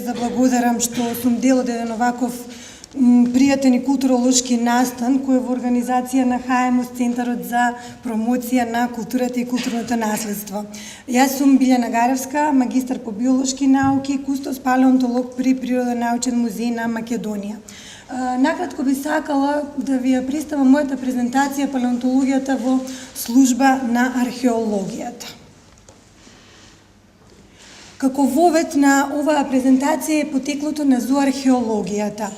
заблагодарам што сум дел од еден оваков пријатен и културолошки настан кој е во организација на ХМОС, Центарот за промоција на културата и културното наследство. Јас сум Билјана Гаревска, магистар по биолошки науки, кустос палеонтолог при Природонаучен музеј на Македонија. Накратко би сакала да ви ја представам мојата презентација палеонтологијата во служба на археологијата. Како вовед на оваа презентација е потеклото на зооархеологијата.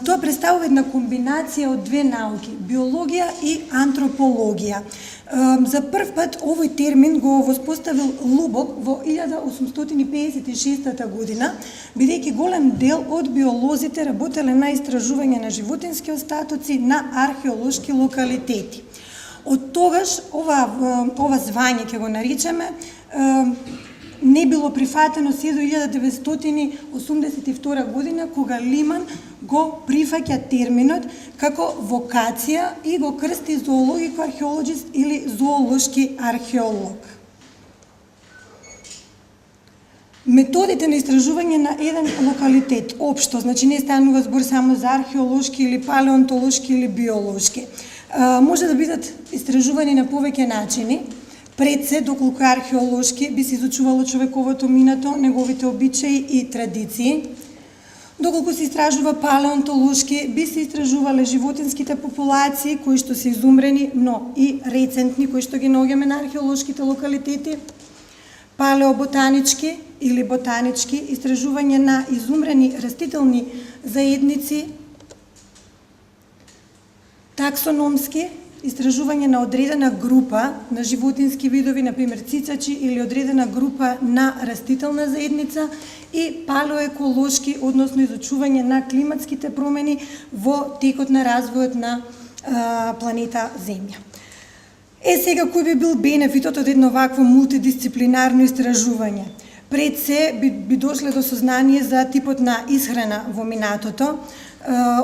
Тоа представува една комбинација од две науки – биологија и антропологија. За прв пат овој термин го воспоставил Лубок во 1856 година, бидејќи голем дел од биолозите работеле на истражување на животински остатоци на археолошки локалитети. Од тогаш ова звање ќе го наричаме не било прифатено се до 1982 година, кога Лиман го прифаќа терминот како вокација и го крсти зоологико-археологист или зоолошки археолог. Методите на истражување на еден локалитет, општо, значи не станува збор само за археолошки или палеонтолошки или биолошки, може да бидат истражувани на повеќе начини. Пред се, доколку археолошки, би се изучувало човековото минато, неговите обичаи и традиции. Доколку се истражува палеонтолошки, би се истражувале животинските популации, кои што се изумрени, но и рецентни, кои што ги наоѓаме на археолошките локалитети. Палеоботанички или ботанички, истражување на изумрени растителни заедници. Таксономски, истражување на одредена група на животински видови, например цицачи, или одредена група на растителна заедница, и палеоеколошки, односно изучување на климатските промени во текот на развојот на планета Земја. Сега, кој би бил бенефитот од едно вакво мултидисциплинарно истражување? Пред се би дошле до сознание за типот на исхрана во минатото,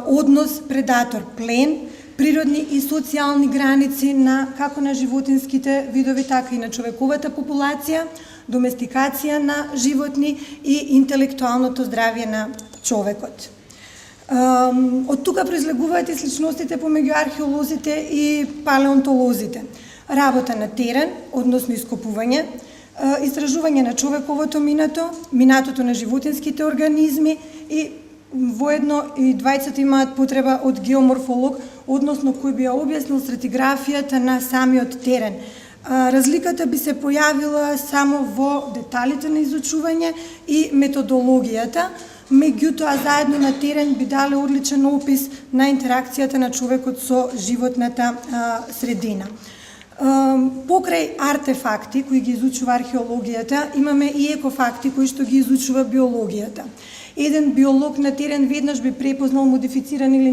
однос предатор-плен, природни и социјални граници на како на животинските видови, така и на човековата популација, доместикација на животни и интелектуалното здравје на човекот. Од тука произлегуваат и сличностите помеѓу археолозите и палеонтолозите. Работа на терен, односно ископување, истражување на човековото минато, минатото на животинските организми и воедно и двајцата имаат потреба од геоморфолог, односно кој би ја објаснил стратиграфијата на самиот терен. Разликата би се појавила само во деталите на изучување и методологијата, меѓутоа заедно на терен би дале одличен опис на интеракцијата на човекот со животната средина. Покрај артефакти кои ги изучува археологијата, имаме и екофакти кои што ги изучува биологијата. Еден биолог на терен веднаш би препознал модифицирани или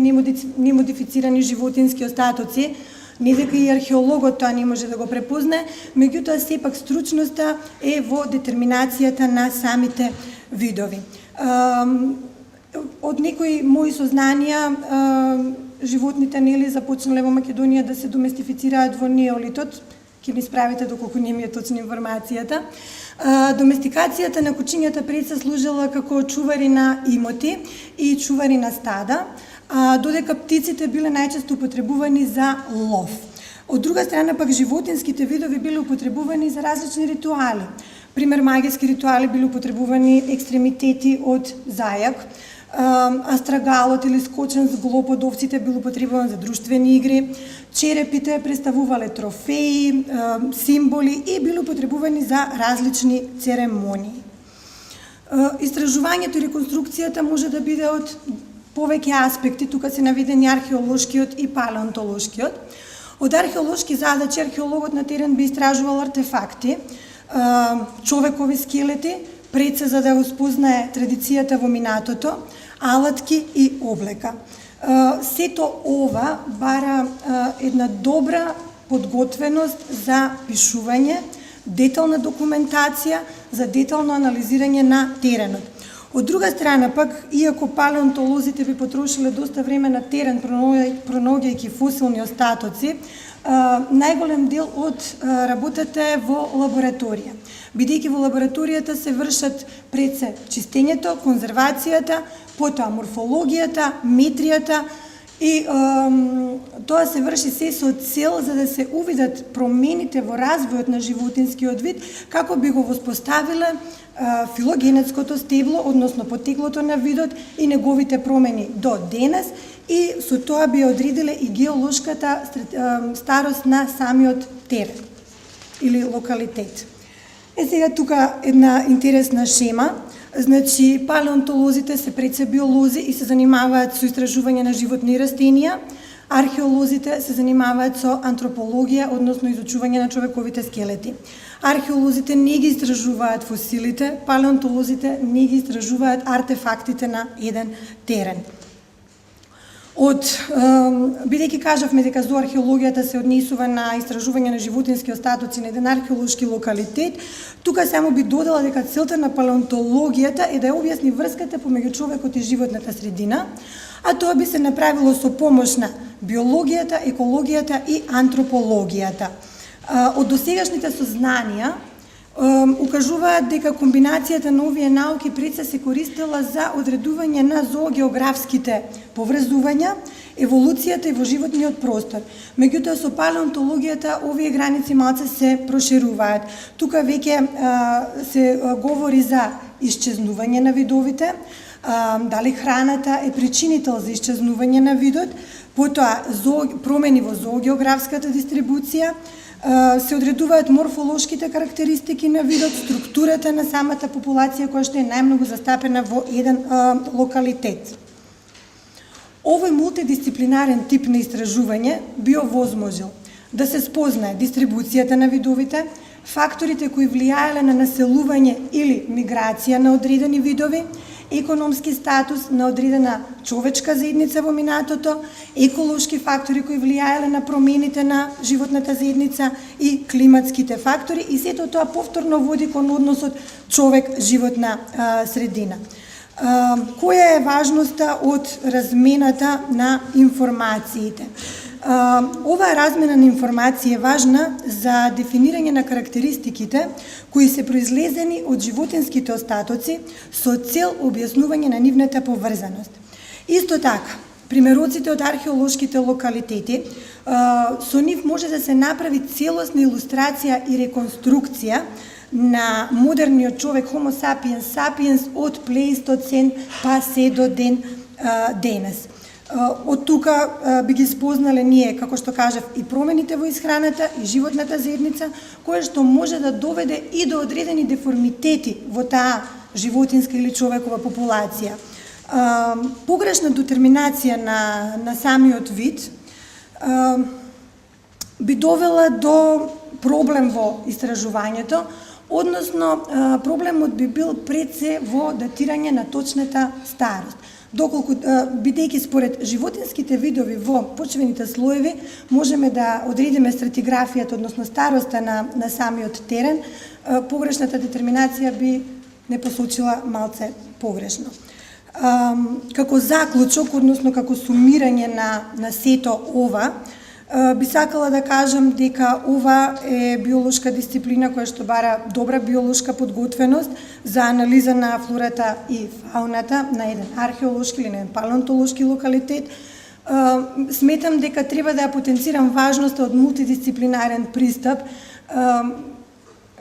немодифицирани животински остатоци, не дека и археологот тоа не може да го препозне, меѓутоа сепак стручноста е во детерминацијата на самите видови. Од некои мои сознанија, животните нели започнале во Македонија да се доместифицираат во неолитот, ќе ми справите доколку не ми е точна информацијата. Доместикацијата на кучињата пред се служела како чувари на имоти и чувари на стада, додека птиците биле најчесто употребувани за лов. Од друга страна пак животинските видови биле употребувани за различни ритуали. Пример, магиски ритуали биле употребувани екстремитети од зајак, астрагалот или скочен зглоб од овците бил употребуван за друштвени игри, черепите представувале трофеи, символи и биле употребувани за различни церемонии. Истражувањето и реконструкцијата може да биде од повеќе аспекти, тука се наведени археолошкиот и палеонтолошкиот. Од археолошки задачи археологот на терен би истражувал артефакти, човекови скелети, пред се за да го спознае традицијата во минатото, алатки и облека. Сето ова бара една добра подготвеност за пишување, детална документација, за детално анализирање на теренот. Од друга страна, пак, иако палеонтолозите би потрошиле доста време на терен пронаоѓајќи фосилни остатоци, најголем дел од работата е во лабораторија. Бидејќи во лабораторијата се вршат пред се чистењето, конзервацијата, потоа морфологијата, метријата и тоа се врши се со цел за да се увидат промените во развојот на животинскиот вид, како би го воспоставиле филогенетското стебло, односно потеклото на видот и неговите промени до денес, и со тоа би одредиле и геолошката старост на самиот терен или локалитет. Сега тука една интересна шема. Значи, палеонтолозите се пред се биолози и се занимаваат со истражување на животни и растенија, археолозите се занимаваат со антропологија, односно изучување на човековите скелети. Археолозите не ги истражуваат фосилите, палеонтолозите не ги истражуваат артефактите на еден терен. Бидејќи кажавме дека за археологијата се однесува на истражување на животински остатоци на еден археолошки локалитет, тука само би додала дека целта на палеонтологијата е да ја објасни врската помеѓу човекот и животната средина, а тоа би се направило со помош на биологијата, екологијата и антропологијата. Од досегашните сознанија укажуваат дека комбинацијата на овие науки пред се користела за одредување на зоогеографските поврзувања, еволуцијата и во животниот простор. Меѓутоа со палеонтологијата овие граници малце се прошируваат. Тука веќе се говори за исчезнување на видовите, дали храната е причинител за исчезнување на видот, потоа промени во зоогеографската дистрибуција, се одредуваат морфолошките карактеристики на видот, структурата на самата популација која што е најмногу застапена во еден локалитет. Овој мултидисциплинарен тип на истражување би овозможил да се спознае дистрибуцијата на видовите, факторите кои влијаеле на населување или миграција на одредени видови, економски статус на одредена човечка заедница во минатото, еколошки фактори кои влијаеле на промените на животната заедница и климатските фактори, и сето тоа повторно води кон односот човек-животна средина. Која е важноста од размената на информациите? Оваа размена на информација е важна за дефинирање на карактеристиките кои се произлезени од животинските остатоци со цел објаснување на нивната поврзаност. Исто така, примероците од археолошките локалитети, со нив може да се направи целосна илустрација и реконструкција на модерниот човек Homo sapiens sapiens од плеистоцен па се до ден денес. Од тука би ги спознале ние, како што кажав, и промените во исхраната и животната заедница, кое што може да доведе и до одредени деформитети во таа животинска или човекова популација. Погрешна детерминација на самиот вид би довела до проблем во истражувањето, односно проблемот би бил пред се во датирање на точната старост. Доколку, бидејќи според животинските видови во почвените слоеви, можеме да одредиме стратиграфијата, односно староста на самиот терен, погрешната детерминација би не посочила малце погрешно. Како заклучок, односно како сумирање на сето ова, би сакала да кажам дека ова е биолошка дисциплина која што бара добра биолошка подготвеност за анализа на флората и фауната на еден археолошки или на еден палеонтолошки локалитет. Сметам дека треба да ја потенцирам важноста од мултидисциплинарен пристап.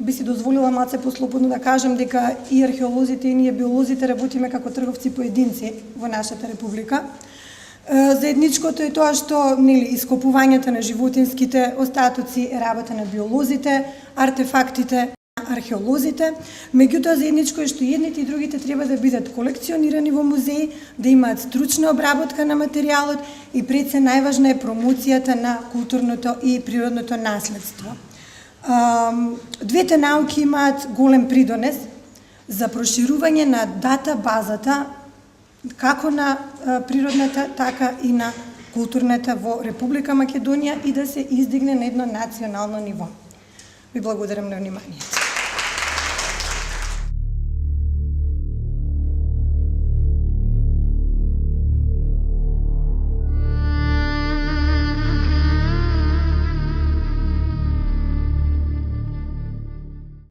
Би си дозволила малце послободно да кажам дека и археолозите и ние биолозите работиме како трговци поединци во нашата република. Заедничкото е тоа што ископувањето на животинските остатоци е работа на биолозите, артефактите на археолозите, меѓутоа заедничко е што едните и другите треба да бидат колекционирани во музеи, да имаат стручна обработка на материјалот и пред се најважна е промоцијата на културното и природното наследство. Двете науки имаат голем придонес за проширување на дата базата како на природната, така и на културната во Република Македонија и да се издигне на едно национално ниво. Ви благодарам на вниманието.